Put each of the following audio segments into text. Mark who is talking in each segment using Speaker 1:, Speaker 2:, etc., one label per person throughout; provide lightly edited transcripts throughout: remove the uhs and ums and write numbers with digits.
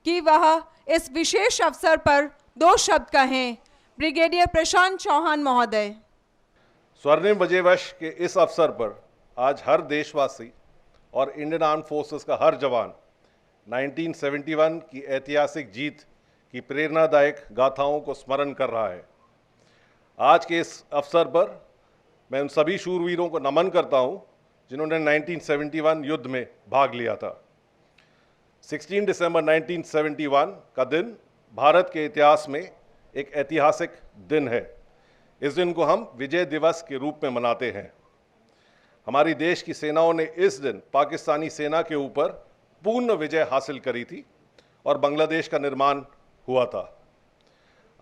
Speaker 1: कि वह इस विशेष अवसर पर 2 शब्द कहें। ब्रिगेडियर प्रशांत चौहान महोदय।
Speaker 2: स्वर्णिम विजय वर्ष के इस अवसर पर आज हर देशवासी और इंडियन आर्म फोर्सेस का हर जवान 1971 की ऐतिहासिक जीत की प्रेरणादायक गाथाओं को स्मरण कर रहा है। आज के इस अवसर पर मैं उन सभी शूरवीरों को नमन करता हूं जिन्होंने 1971 युद्ध में भाग लिया था। 16 दिसंबर 1971 का दिन भारत के इतिहास में एक ऐतिहासिक दिन है। इस दिन को हम विजय दिवस के रूप में मनाते हैं। हमारी देश की सेनाओं ने इस दिन पाकिस्तानी सेना के ऊपर पूर्ण विजय हासिल करी थी और बांग्लादेश का निर्माण हुआ था।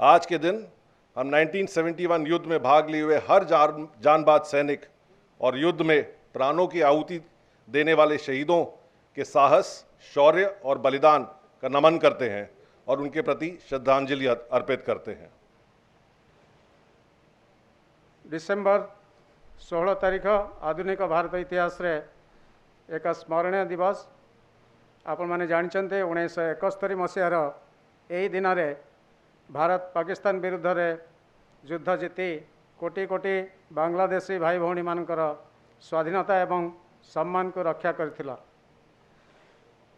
Speaker 2: आज के दिन हम 1971 युद्ध में भाग लिए हुए हर जांबाज सैनिक और युद्ध में प्राणों की आहुति देने वाले शहीदों के साहस, शौर्य और बलिदान का नमन करते हैं और उनके प्रति श्रद्धांजलि अर्पित करते हैं।
Speaker 3: डिसेम्बर 16 तारीख आधुनिक भारत इतिहास रे एक स्मरणीय दिवस। आपण माने जानते 1971 मसीहार यही दिन में भारत पाकिस्तान विरुद्ध रे युद्ध जीति कोटि कोटि बांग्लादेशी भाई भौणी मानकर स्वाधीनता एवं सम्मान को रक्षा करथिला।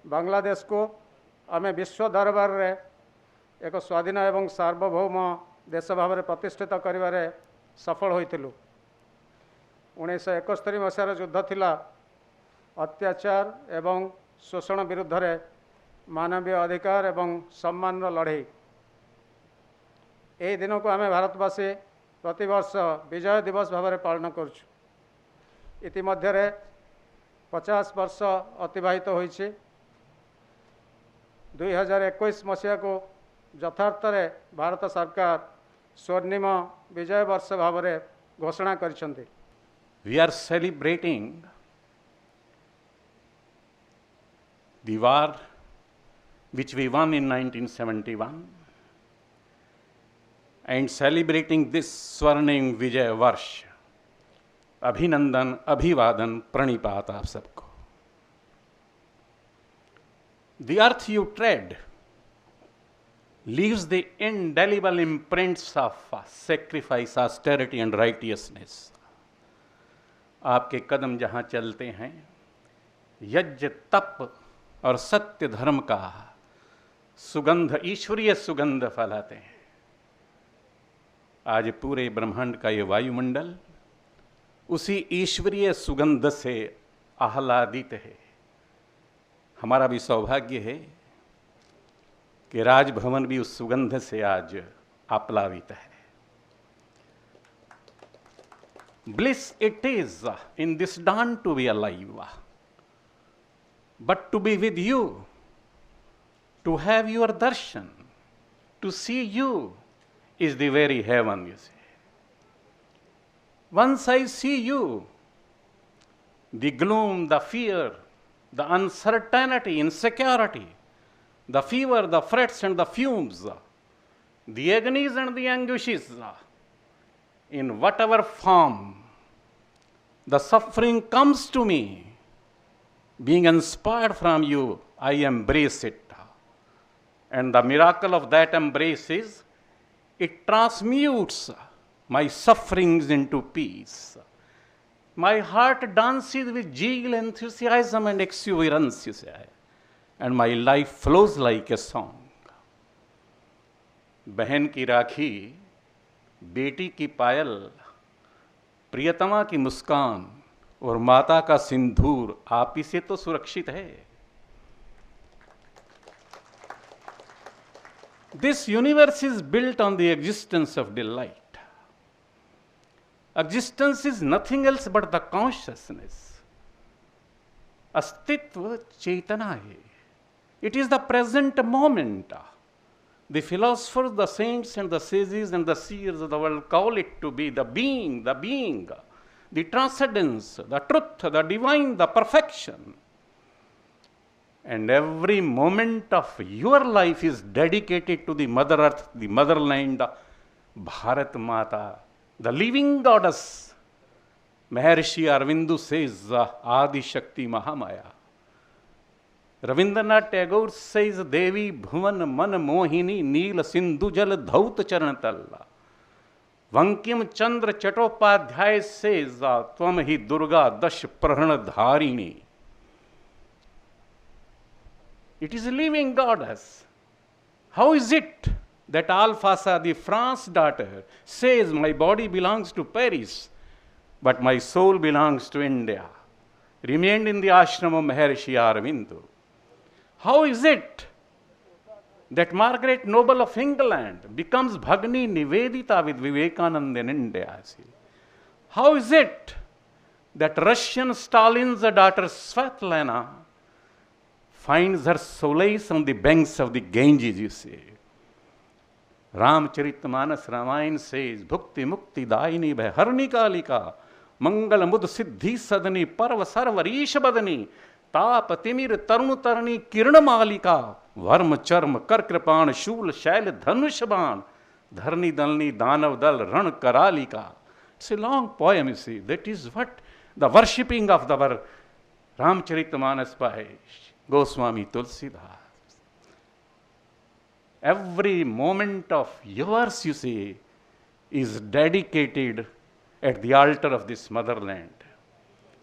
Speaker 3: बांग्लादेश को आमे विश्व दरबार रे एक स्वाधीन एवं सार्वभौम देश भाव में प्रतिष्ठित करिवारे सफल होइथिलु। 1971 मसीहार युद्ध थिला अत्याचार एवं शोषण विरुद्ध रे मानवीय अधिकार एवं सम्मान लड़ाई। यही दिन को आम भारतवासी प्रतिवर्ष विजय दिवस भाव में पालन करुछु। इतिमध्य 50 वर्ष अतिबाहित होइछि। 2021 मसीहा को यथार्थ रे भारत सरकार स्वर्णिम विजय वर्ष भाव में घोषणा करिसेंति।
Speaker 4: We are celebrating the war which we won in 1971 and celebrating this Swarnim Vijay Varsh. अभिनंदन, अभिवादन, प्रणिपात आप सबको। The earth you tread leaves the indelible imprints of sacrifice, austerity and righteousness. आपके कदम जहाँ चलते हैं यज्ञ, तप और सत्य धर्म का सुगंध, ईश्वरीय सुगंध फैलाते हैं। आज पूरे ब्रह्मांड का ये वायुमंडल उसी ईश्वरीय सुगंध से आह्लादित है। हमारा भी सौभाग्य है कि राजभवन भी उस सुगंध से आज आप्लावित है। Bliss it is in this dawn to be alive, but to be with you, to have your darshan, to see you is the very heaven, you see. Once I see you, the gloom, the fear, the uncertainty, insecurity, the fever, the frets and the fumes, the agonies and the anguishes, in whatever form the suffering comes to me, being inspired from you, I embrace it. And the miracle of that embrace is, it transmutes my sufferings into peace. My heart dances with zeal, enthusiasm and exuberance, you say, and my life flows like a song. बहन की राखी, बेटी की पायल, प्रियतमा की मुस्कान और माता का सिंदूर आप ही से तो सुरक्षित है। This universe is built on the existence of delight. Existence is nothing else but the consciousness. अस्तित्व चेतना है. It is the present moment. The philosophers, the saints and the sages and the seers of the world call it to be the being, the transcendence, the truth, the divine, the perfection. And every moment of your life is dedicated to the Mother Earth, the motherland, Bharat Mata, the living goddess. Maharshi Aurobindo says, Adi Shakti Mahamaya. Rabindranath Tagore says, Devi Bhuvan Man Mohini Neel Sindhu Jal Dhaut Charan Talla. Vankim Chandra Chattopadhyay says, Tvam hi Durga Dash Prahana Dharini. It is a living goddess. How is it that Alphasa, the France daughter, says, my body belongs to Paris, but my soul belongs to India, remained in the ashram of Maharshi Aurobindo? How is it that Margaret Noble of England becomes Bhagni Nivedita with Vivekananda in India? How is it that Russian Stalin's daughter Svetlana finds her solace on the banks of the Ganges, you see? Ramcharitmanas Ramayana says, Bhukti Mukti Daini Bharni Kalika, Mangal Mud Siddhi Sadani, Parva Sarvarish Badani, Tap Timir Tarnu Tarni Kirna Malika, Varm Charm Karkripaan Shul Shail Dhanushaban, Dharni Dalni Danav Dal Ran Karalika. It's a long poem, you see. That is what the worshipping of the Ramcharitmanas by Goswami Tulsidas. Every moment of yours, you see, is dedicated at the altar of this motherland.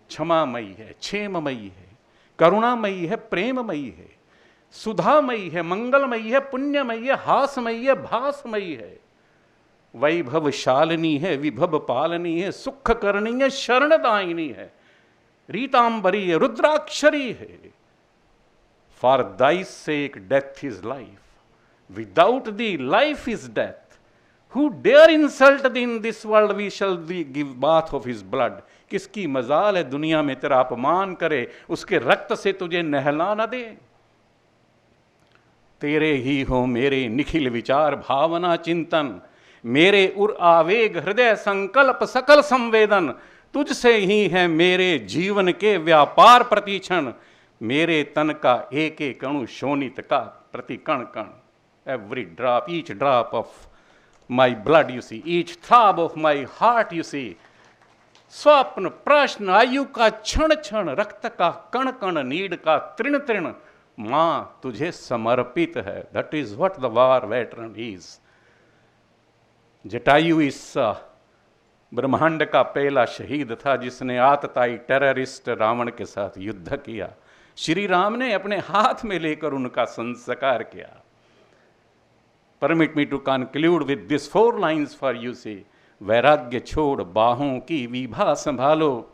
Speaker 4: Chhamamayi hai, Chemamayi hai, Karunamayi hai, Premamayi hai, Sudhamayi hai, Mangalamayi hai, Punyamayi hai, Hasamayi hai, Bhasamayi hai, Vaibhav Shalini hai, Vibhav Palani hai, Sukha Karani hai, Sharanadayini hai, Ritambari hai, Rudrakshari hai. For thy sake death is life. Without thee, life is death. Who dare insult thee in this world, we shall thee give bath of his blood. किसकी मजाल है दुनिया में तेरा अपमान करे, उसके रक्त से तुझे नहला न दे. तेरे ही हो मेरे निखिल विचार भावना चिंतन, मेरे उर आवेग हृदय संकल्प सकल संवेदन, तुझसे ही है मेरे जीवन के व्यापार प्रतिक्षण, मेरे तन का एक एक अणु शोणित का प्रति कण कण. Every drop, each drop of my blood, you see, each throb of my heart, you see, स्वप्न प्रश्न आयु का क्षण क्षण रक्त का कण कण नीड का तृण तृण मां तुझे समर्पित है. That is what the war veteran is. Jatayu इस ब्रह्मांड का पहला शहीद था जिसने आतताई टेररिस्ट रावण के साथ युद्ध किया. श्री राम ने अपने हाथ में लेकर उनका संस्कार किया. Permit me to conclude with these 4 lines for you, see. वैराग्य छोड़ बाहों की विभा संभालो,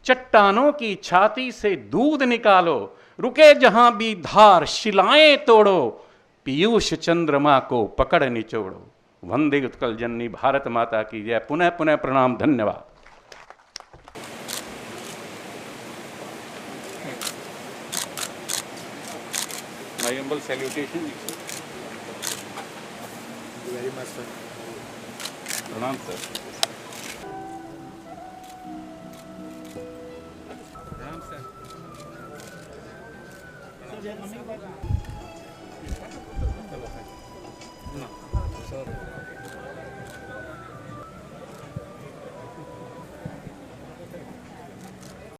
Speaker 4: चट्टानों की छाती से दूध निकालो, रुके जहां भी धार शिलाएं तोड़ो, पीयूष चंद्रमा को पकड़ निचोड़ो. वंदे उत्कल जननी भारत माता की जय. पुनः पुनः प्रणाम. धन्यवाद. My humble salutation.
Speaker 5: Very much, sir.
Speaker 4: प्रणाम सर. प्रणाम सर.